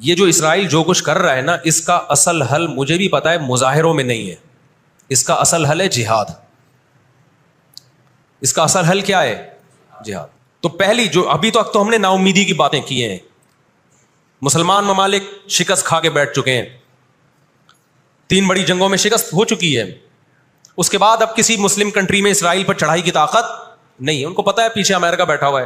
یہ جو اسرائیل جو کچھ کر رہا ہے نا، اس کا اصل حل مجھے بھی پتا ہے مظاہروں میں نہیں ہے، اس کا اصل حل ہے جہاد. اس کا اصل حل کیا ہے؟ جہاد. تو پہلی جو ابھی تک تو ہم نے نا امیدی کی باتیں کی ہیں، مسلمان ممالک شکست کھا کے بیٹھ چکے ہیں، 3 بڑی جنگوں میں شکست ہو چکی ہے. اس کے بعد اب کسی مسلم کنٹری میں اسرائیل پر چڑھائی کی طاقت نہیں ہے. ان کو پتا ہے پیچھے امریکہ بیٹھا ہوا ہے.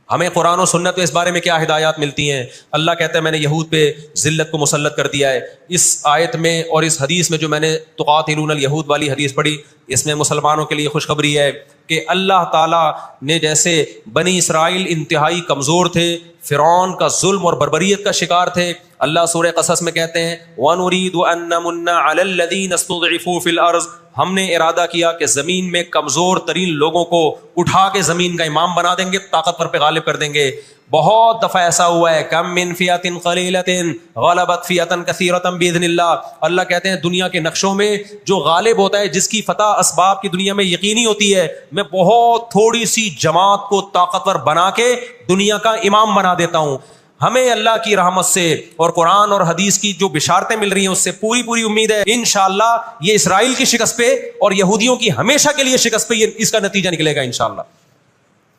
ہمیں قرآن و سنت میں اس بارے میں کیا ہدایات ملتی ہیں؟ اللہ کہتا ہے میں نے یہود پہ ذلت کو مسلط کر دیا ہے. اس آیت میں اور اس حدیث میں جو میں نے تقاتلون الیہود والی حدیث پڑھی، اس میں مسلمانوں کے لیے خوشخبری ہے کہ اللہ تعالیٰ نے جیسے بنی اسرائیل انتہائی کمزور تھے، فرعون کا ظلم اور بربریت کا شکار تھے. اللہ سورہ قصص میں کہتے ہیں وَنُرِيدُ أَن نَّمُنَّ عَلَى الَّذِينَ اسْتُضْعِفُوا فِي الْأَرْضِ، ہم نے ارادہ کیا کہ زمین میں کمزور ترین لوگوں کو اٹھا کے زمین کا امام بنا دیں گے، طاقتور پہ غالب کر دیں گے. بہت دفعہ ایسا ہوا ہے، کم من فئۃ قلیلۃ غلبت فئۃ کثیرۃ باذن اللہ. اللہ کہتے ہیں دنیا کے نقشوں میں جو غالب ہوتا ہے، جس کی فتح اسباب کی دنیا میں یقینی ہوتی ہے، میں بہت تھوڑی سی جماعت کو طاقتور بنا کے دنیا کا امام بنا دیتا ہوں. ہمیں اللہ کی رحمت سے اور قرآن اور حدیث کی جو بشارتیں مل رہی ہیں اس سے پوری امید ہے انشاءاللہ یہ اسرائیل کی شکست پہ اور یہودیوں کی ہمیشہ کے لیے شکست پہ اس کا نتیجہ نکلے گا انشاءاللہ.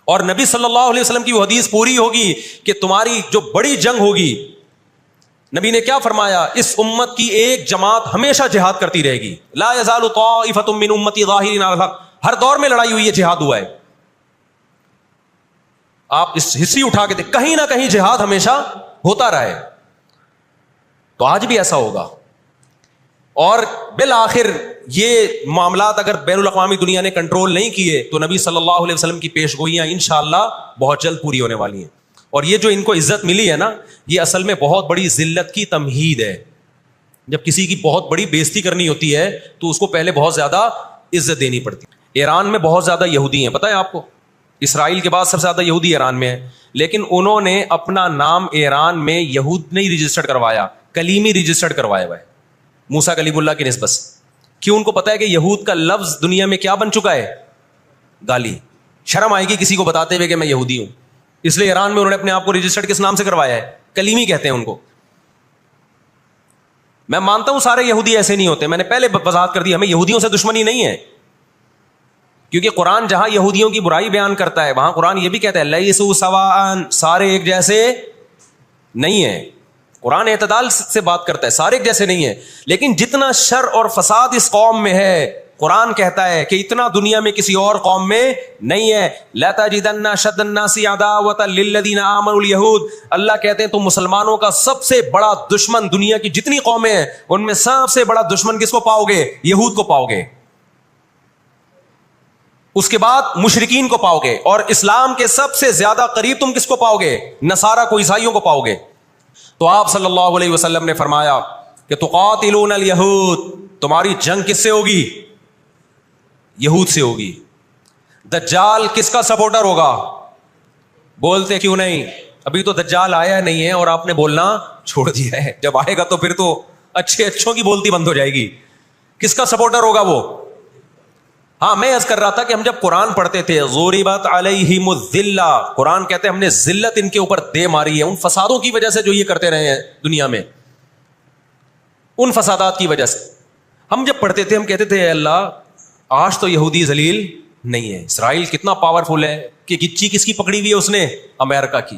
اور نبی صلی اللہ علیہ وسلم کی وہ حدیث پوری ہوگی کہ تمہاری جو بڑی جنگ ہوگی، نبی نے کیا فرمایا؟ اس امت کی ایک جماعت ہمیشہ جہاد کرتی رہے گی. لا یزال طائفۃ من امتی ظاہرین علی الحق. ہر دور میں لڑائی ہوئی ہے، جہاد ہوا ہے. آپ اس ہسٹری اٹھا کے دیکھ، کہیں نہ کہیں جہاد ہمیشہ ہوتا رہا ہے. تو آج بھی ایسا ہوگا. اور بالآخر یہ معاملات اگر بین الاقوامی دنیا نے کنٹرول نہیں کیے تو نبی صلی اللہ علیہ وسلم کی پیش گوئیاں انشاءاللہ بہت جلد پوری ہونے والی ہیں. اور یہ جو ان کو عزت ملی ہے نا، یہ اصل میں بہت بڑی ذلت کی تمہید ہے. جب کسی کی بہت بڑی بےزتی کرنی ہوتی ہے تو اس کو پہلے بہت زیادہ عزت دینی پڑتی ہے. ایران میں بہت زیادہ یہودی ہیں، پتہ ہے آپ کو؟ اسرائیل کے بعد سب سے زیادہ یہودی ایران میں ہے. لیکن انہوں نے اپنا نام ایران میں یہود نہیں رجسٹرڈ کروایا، کلیمی رجسٹرڈ کروایا ہوا ہے موسیٰ کلیم اللہ کی نسبت. کیوں؟ ان کو پتا ہے کہ یہود کا لفظ دنیا میں کیا بن چکا ہے؟ گالی. شرم آئے گی کسی کو بتاتے ہوئے کہ میں یہودی ہوں. اس لیے ایران میں انہوں نے اپنے آپ کو رجسٹرڈ کس نام سے کروایا ہے؟ کلیمی کہتے ہیں ان کو. میں مانتا ہوں سارے یہودی ایسے نہیں ہوتے، میں نے پہلے وضاحت کر دی، ہمیں یہودیوں سے دشمنی نہیں ہے. کیونکہ قرآن جہاں یہودیوں کی برائی بیان کرتا ہے وہاں قرآن یہ بھی کہتا ہے لیسوا سواء، سارے ایک جیسے نہیں ہیں. قرآن اعتدال سے بات کرتا ہے، سارے ایک جیسے نہیں ہیں. لیکن جتنا شر اور فساد اس قوم میں ہے، قرآن کہتا ہے کہ اتنا دنیا میں کسی اور قوم میں نہیں ہے. لَتَجِدَنَّ أَشَدَّ النَّاسِ عَدَاوَةً لِلَّذِينَ آمَنُوا الْيَهُودَ. اللہ کہتے ہیں تو مسلمانوں کا سب سے بڑا دشمن، دنیا کی جتنی قومیں ہیں ان میں سب سے بڑا دشمن کس کو پاؤ گے؟ یہود کو پاؤ گے. اس کے بعد مشرکین کو پاؤ گے. اور اسلام کے سب سے زیادہ قریب تم کس کو پاؤ گے؟ نصارہ کو، عیسائیوں کو پاؤ گے. تو آپ صلی اللہ علیہ وسلم نے فرمایا کہ تقاتلون الیہود، تمہاری جنگ کس سے ہوگی؟ یہود سے ہوگی. دجال کس کا سپورٹر ہوگا؟ بولتے کیوں نہیں؟ ابھی تو دجال آیا نہیں ہے اور آپ نے بولنا چھوڑ دیا ہے. جب آئے گا تو پھر تو اچھوں کی بولتی بند ہو جائے گی. کس کا سپورٹر ہوگا وہ؟ ہاں میں عرض کر رہا تھا کہ ہم جب قرآن پڑھتے تھے ضربت علیہم الذلہ، قرآن کہتے ہیں ہم نے ذلت ان کے اوپر دے ماری ہے ان فسادوں کی وجہ سے جو یہ کرتے رہے ہیں دنیا میں، ان فسادات کی وجہ سے. ہم جب پڑھتے تھے ہم کہتے تھے اے اللہ آج تو یہودی ذلیل نہیں ہے. اسرائیل کتنا پاورفل ہے کہ گچی کس کی پکڑی ہوئی ہے اس نے؟ امریکہ کی.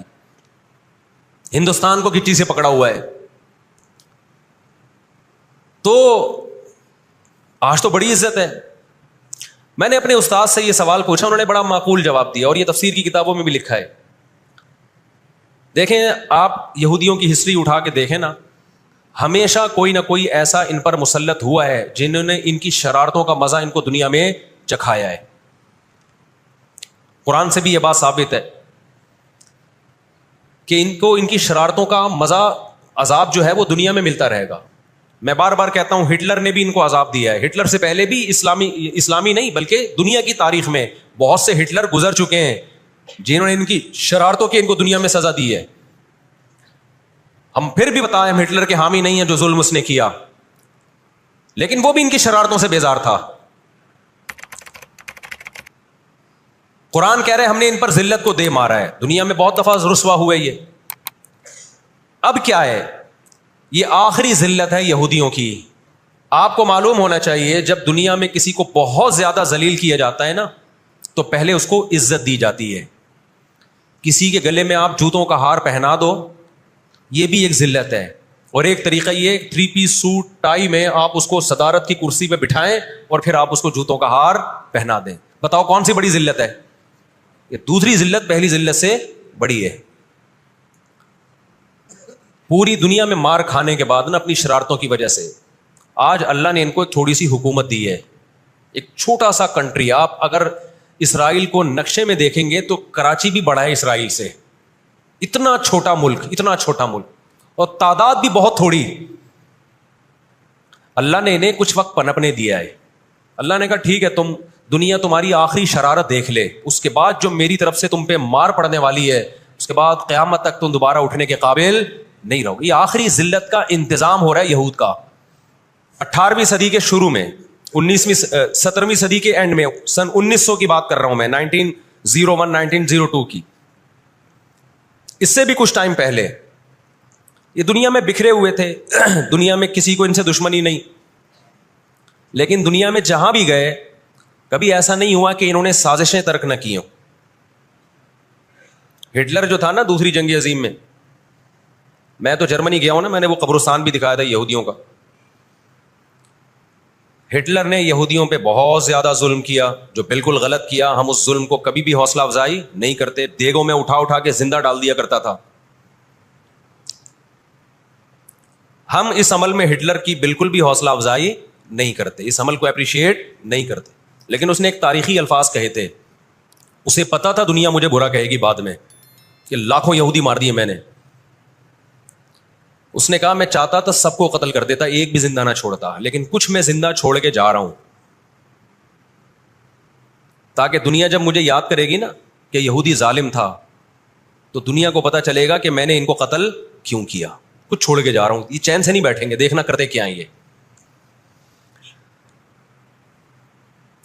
ہندوستان کو گچی سے پکڑا ہوا ہے. تو آج تو بڑی عزت ہے. میں نے اپنے استاد سے یہ سوال پوچھا، انہوں نے بڑا معقول جواب دیا اور یہ تفسیر کی کتابوں میں بھی لکھا ہے. دیکھیں آپ یہودیوں کی ہسٹری اٹھا کے دیکھیں نا، ہمیشہ کوئی نہ کوئی ایسا ان پر مسلط ہوا ہے جنہوں نے ان کی شرارتوں کا مزہ ان کو دنیا میں چکھایا ہے. قرآن سے بھی یہ بات ثابت ہے کہ ان کو ان کی شرارتوں کا مزہ، عذاب جو ہے وہ دنیا میں ملتا رہے گا. میں بار بار کہتا ہوں ہٹلر نے بھی ان کو عذاب دیا ہے. ہٹلر سے پہلے بھی اسلامی نہیں بلکہ دنیا کی تاریخ میں بہت سے ہٹلر گزر چکے ہیں جنہوں نے ان کی شرارتوں کی ان کو دنیا میں سزا دی ہے. ہم پھر بھی بتائیں ہم ہٹلر کے حامی نہیں ہیں جو ظلم اس نے کیا، لیکن وہ بھی ان کی شرارتوں سے بیزار تھا. قرآن کہہ رہے ہم نے ان پر ذلت کو دے مارا ہے. دنیا میں بہت دفعہ رسوا ہوئے یہ. اب کیا ہے یہ آخری ذلت ہے یہودیوں کی. آپ کو معلوم ہونا چاہیے جب دنیا میں کسی کو بہت زیادہ ذلیل کیا جاتا ہے نا تو پہلے اس کو عزت دی جاتی ہے. کسی کے گلے میں آپ جوتوں کا ہار پہنا دو, یہ بھی ایک ذلت ہے. اور ایک طریقہ یہ 3 پیس سوٹ ٹائی میں آپ اس کو صدارت کی کرسی پہ بٹھائیں اور پھر آپ اس کو جوتوں کا ہار پہنا دیں. بتاؤ کون سی بڑی ذلت ہے؟ یہ دوسری ذلت پہلی ذلت سے بڑی ہے. پوری دنیا میں مار کھانے کے بعد نا اپنی شرارتوں کی وجہ سے آج اللہ نے ان کو ایک تھوڑی سی حکومت دی ہے. ایک چھوٹا سا کنٹری, آپ اگر اسرائیل کو نقشے میں دیکھیں گے تو کراچی بھی بڑا ہے اسرائیل سے. اتنا چھوٹا ملک, اتنا چھوٹا ملک, اور تعداد بھی بہت تھوڑی. اللہ نے انہیں کچھ وقت پنپنے دیا ہے. اللہ نے کہا ٹھیک ہے, تم دنیا تمہاری آخری شرارت دیکھ لے, اس کے بعد جو میری طرف سے تم پہ مار پڑنے والی ہے اس کے بعد قیامت تک تم دوبارہ اٹھنے کے قابل نہیں رہو. یہ آخری ذلت کا انتظام ہو رہا ہے یہود کا. 18ویں صدی کے شروع میں, 17ویں صدی کے اینڈ میں, سن 1900 کی بات کر رہا ہوں میں, 1901 1902 کی, اس سے بھی کچھ ٹائم پہلے یہ دنیا میں بکھرے ہوئے تھے. دنیا میں کسی کو ان سے دشمنی نہیں, لیکن دنیا میں جہاں بھی گئے کبھی ایسا نہیں ہوا کہ انہوں نے سازشیں ترک نہ کی ہوں. ہٹلر جو تھا نا دوسری جنگ عظیم میں تو جرمنی گیا ہوں نا, میں نے وہ قبرستان بھی دکھایا تھا یہودیوں کا. ہٹلر نے یہودیوں پہ بہت زیادہ ظلم کیا, جو بالکل غلط کیا. ہم اس ظلم کو کبھی بھی حوصلہ افزائی نہیں کرتے. دیگوں میں اٹھا اٹھا کے زندہ ڈال دیا کرتا تھا. ہم اس عمل میں ہٹلر کی بالکل بھی حوصلہ افزائی نہیں کرتے, اس عمل کو اپریشیٹ نہیں کرتے. لیکن اس نے ایک تاریخی الفاظ کہے تھے, اسے پتا تھا دنیا مجھے برا کہے گی بعد میں کہ لاکھوں یہودی مار دیے میں نے. اس نے کہا میں چاہتا تھا سب کو قتل کر دیتا, ایک بھی زندہ نہ چھوڑتا, لیکن کچھ میں زندہ چھوڑ کے جا رہا ہوں تاکہ دنیا جب مجھے یاد کرے گی نا کہ یہودی ظالم تھا تو دنیا کو پتا چلے گا کہ میں نے ان کو قتل کیوں کیا. کچھ چھوڑ کے جا رہا ہوں, یہ چین سے نہیں بیٹھیں گے, دیکھنا کرتے کیا ہیں یہ.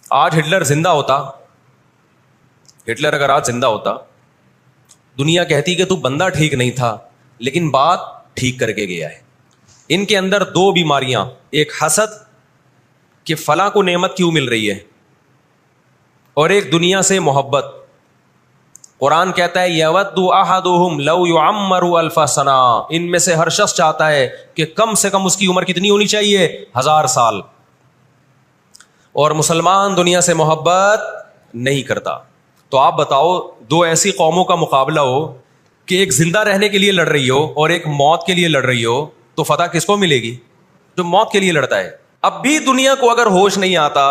آج ہٹلر زندہ ہوتا, ہٹلر اگر آج زندہ ہوتا, دنیا کہتی کہ تو بندہ ٹھیک نہیں تھا لیکن بات ٹھیک کر کے گیا ہے. ان کے اندر 2 بیماریاں, ایک حسد کہ فلاں کو نعمت کیوں مل رہی ہے, اور ایک دنیا سے محبت. قرآن کہتا ہے یود احدہم لو یعمر الف سنہ, ان میں سے ہر شخص چاہتا ہے کہ کم سے کم اس کی عمر کتنی ہونی چاہیے, 1000 سال. اور مسلمان دنیا سے محبت نہیں کرتا. تو آپ بتاؤ 2 ایسی قوموں کا مقابلہ ہو کہ ایک زندہ رہنے کے لیے لڑ رہی ہو اور ایک موت کے لیے لڑ رہی ہو, تو فتح کس کو ملے گی؟ جو موت کے لیے لڑتا ہے. اب بھی دنیا کو اگر ہوش نہیں آتا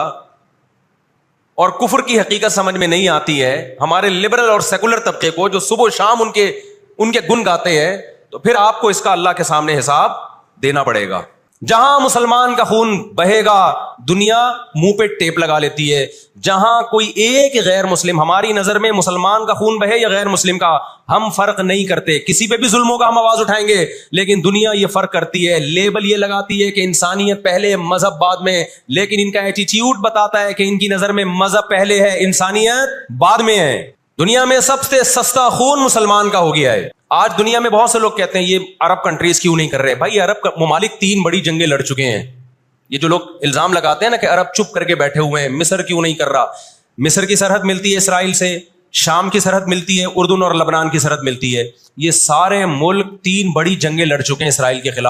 اور کفر کی حقیقت سمجھ میں نہیں آتی ہے, ہمارے لبرل اور سیکولر طبقے کو جو صبح و شام ان کے گن گاتے ہیں, تو پھر آپ کو اس کا اللہ کے سامنے حساب دینا پڑے گا. جہاں مسلمان کا خون بہے گا دنیا منہ پہ ٹیپ لگا لیتی ہے. جہاں کوئی ایک غیر مسلم, ہماری نظر میں مسلمان کا خون بہے یا غیر مسلم کا, ہم فرق نہیں کرتے. کسی پہ بھی ظلموں کا ہم آواز اٹھائیں گے, لیکن دنیا یہ فرق کرتی ہے, لیبل یہ لگاتی ہے کہ انسانیت پہلے مذہب بعد میں. لیکن ان کا ایٹیٹیوڈ بتاتا ہے کہ ان کی نظر میں مذہب پہلے ہے, انسانیت بعد میں ہے. دنیا میں سب سے سستا خون مسلمان کا ہو گیا ہے. آج دنیا میں بہت سے لوگ کہتے ہیں یہ عرب کنٹریز کیوں نہیں کر رہے. بھائی عرب ممالک 3 بڑی جنگیں لڑ چکے ہیں. یہ جو لوگ الزام لگاتے ہیں نا کہ عرب چپ کر کے بیٹھے ہوئے ہیں, مصر کیوں نہیں کر رہا. مصر کی سرحد ملتی ہے اسرائیل سے, شام کی سرحد ملتی ہے, اردن اور لبنان کی سرحد ملتی ہے. یہ سارے ملک 3 بڑی جنگیں لڑ چکے ہیں اسرائیل کے خلاف.